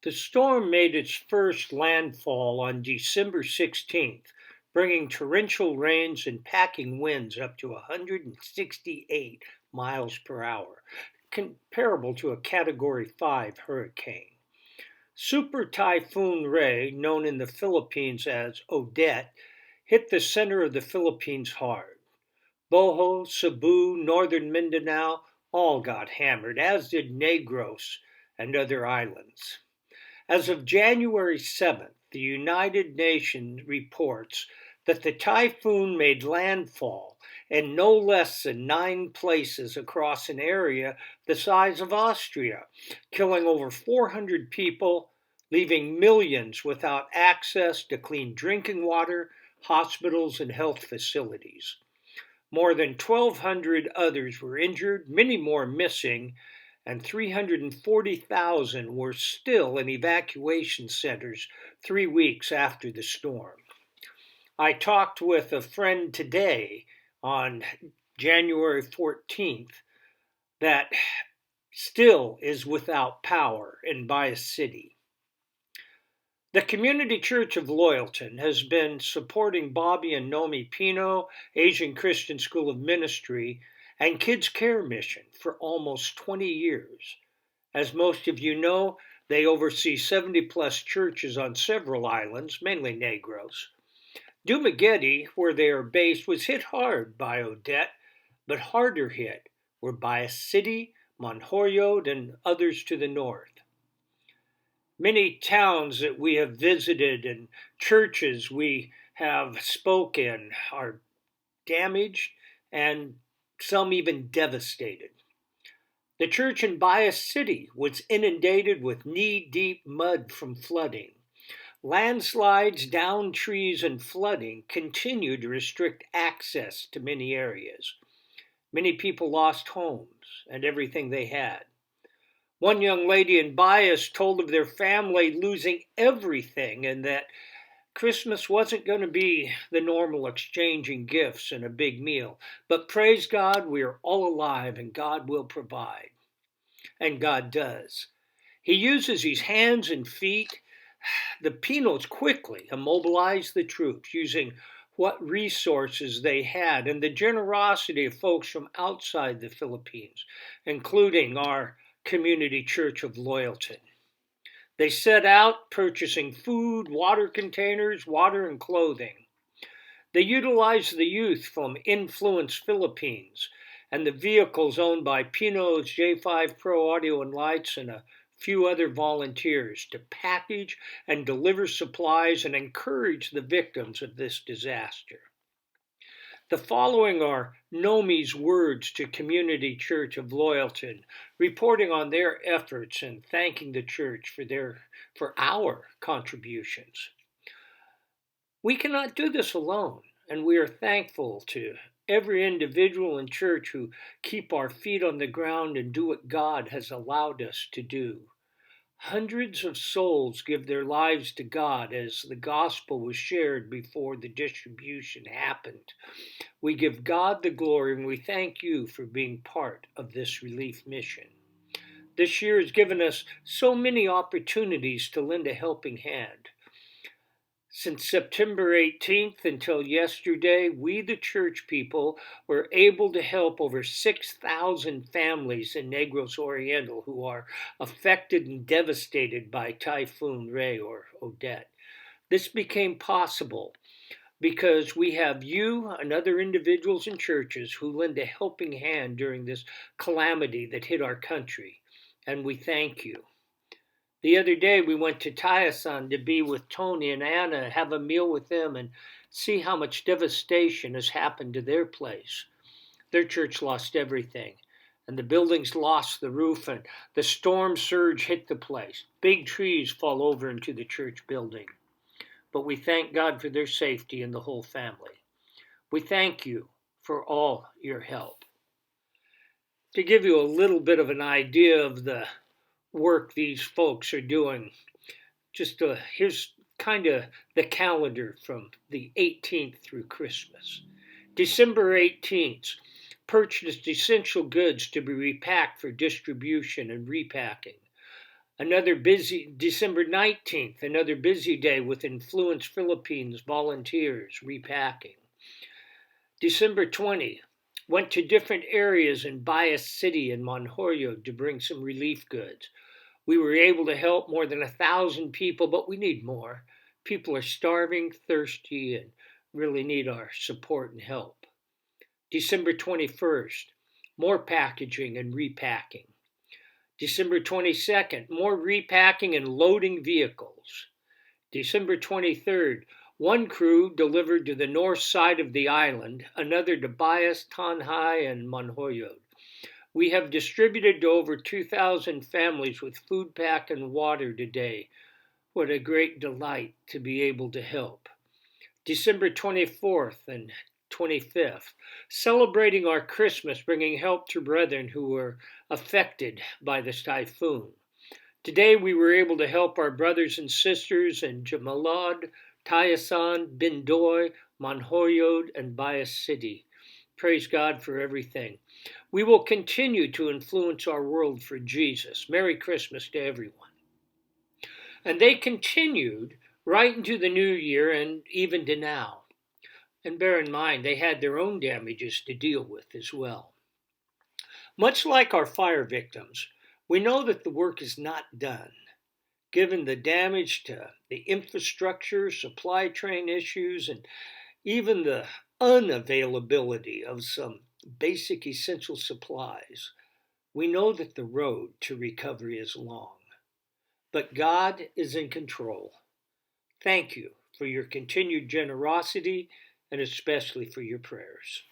The storm made its first landfall on December 16th, bringing torrential rains and packing winds up to 168 miles per hour, comparable to a Category 5 hurricane. Super Typhoon Ray, known in the Philippines as Odette, hit the center of the Philippines hard. Bohol, Cebu, northern Mindanao all got hammered, as did Negros and other islands. As of January 7th, the United Nations reports that the typhoon made landfall in no less than 9 places across an area the size of Austria, killing over 400 people, leaving millions without access to clean drinking water, hospitals, and health facilities. More than 1,200 others were injured, many more missing, and 340,000 were still in evacuation centers 3 weeks after the storm. I talked with a friend today on January 14th that still is without power in Bias City. The Community Church of Loyalton has been supporting Bobby and Nomi Pino, Asian Christian School of Ministry, and Kids Care Mission for almost 20 years. As most of you know, they oversee 70 plus churches on several islands, mainly Negros. Dumaguete, where they are based, was hit hard by Odette, but harder hit were Bias City, Monjoyo, and others to the north. Many towns that we have visited and churches we have spoken are damaged and some even devastated. The church in Bias City was inundated with knee-deep mud from flooding. Landslides, downed trees, and flooding continue to restrict access to many areas. Many people lost homes and everything they had. One young lady in Bias told of their family losing everything and that Christmas wasn't going to be the normal exchanging gifts and a big meal. But praise God, we are all alive and God will provide. And God does. He uses his hands and feet. The Pinos quickly immobilized the troops using what resources they had and the generosity of folks from outside the Philippines, including our Community Church of Loyalton. They set out purchasing food, water containers, water, and clothing. They utilized the youth from Influence Philippines and the vehicles owned by Pino's J5 Pro Audio and Lights and a few other volunteers to package and deliver supplies and encourage the victims of this disaster. The following are Nomi's words to Community Church of Loyalton, reporting on their efforts and thanking the church for our contributions. We cannot do this alone, and we are thankful to every individual in church who keep our feet on the ground and do what God has allowed us to do. Hundreds of souls give their lives to God as the gospel was shared before the distribution happened. We give God the glory and we thank you for being part of this relief mission. This year has given us so many opportunities to lend a helping hand. Since September 18th until yesterday, we, the church people, were able to help over 6,000 families in Negros Oriental who are affected and devastated by Typhoon Ray or Odette. This became possible because we have you and other individuals and churches who lend a helping hand during this calamity that hit our country, and we thank you. The other day we went to Typhoon to be with Tony and Anna, have a meal with them, and see how much devastation has happened to their place. Their church lost everything, and the buildings lost the roof, and the storm surge hit the place. Big trees fall over into the church building. But we thank God for their safety and the whole family. We thank you for all your help. To give you a little bit of an idea of the work these folks are doing, here's kind of the calendar from the 18th through Christmas. December 18th, purchased essential goods to be repacked for distribution and repacking. Another busy December 19th, another busy day with Influence Philippines volunteers repacking. December 20, went to different areas in Bias City and Monjoyo to bring some relief goods. We were able to help more than 1,000 people, but we need more. People are starving, thirsty, and really need our support and help. December 21st, more packaging and repacking. December 22nd, more repacking and loading vehicles. December 23rd, one crew delivered to the north side of the island, another to Bias, Tanjay, and Manhoyod. We have distributed to over 2,000 families with food pack and water today. What a great delight to be able to help. December 24th and 25th, celebrating our Christmas, bringing help to brethren who were affected by this typhoon. Today we were able to help our brothers and sisters in Jamalad, Tayasan, Bindoy, Manhoyod, and Bias City. Praise God for everything. We will continue to influence our world for Jesus. Merry Christmas to everyone. And they continued right into the new year and even to now. And bear in mind, they had their own damages to deal with as well. Much like our fire victims, we know that the work is not done. Given the damage to the infrastructure, supply chain issues, and even the unavailability of some basic essential supplies, we know that the road to recovery is long. But God is in control. Thank you for your continued generosity and especially for your prayers.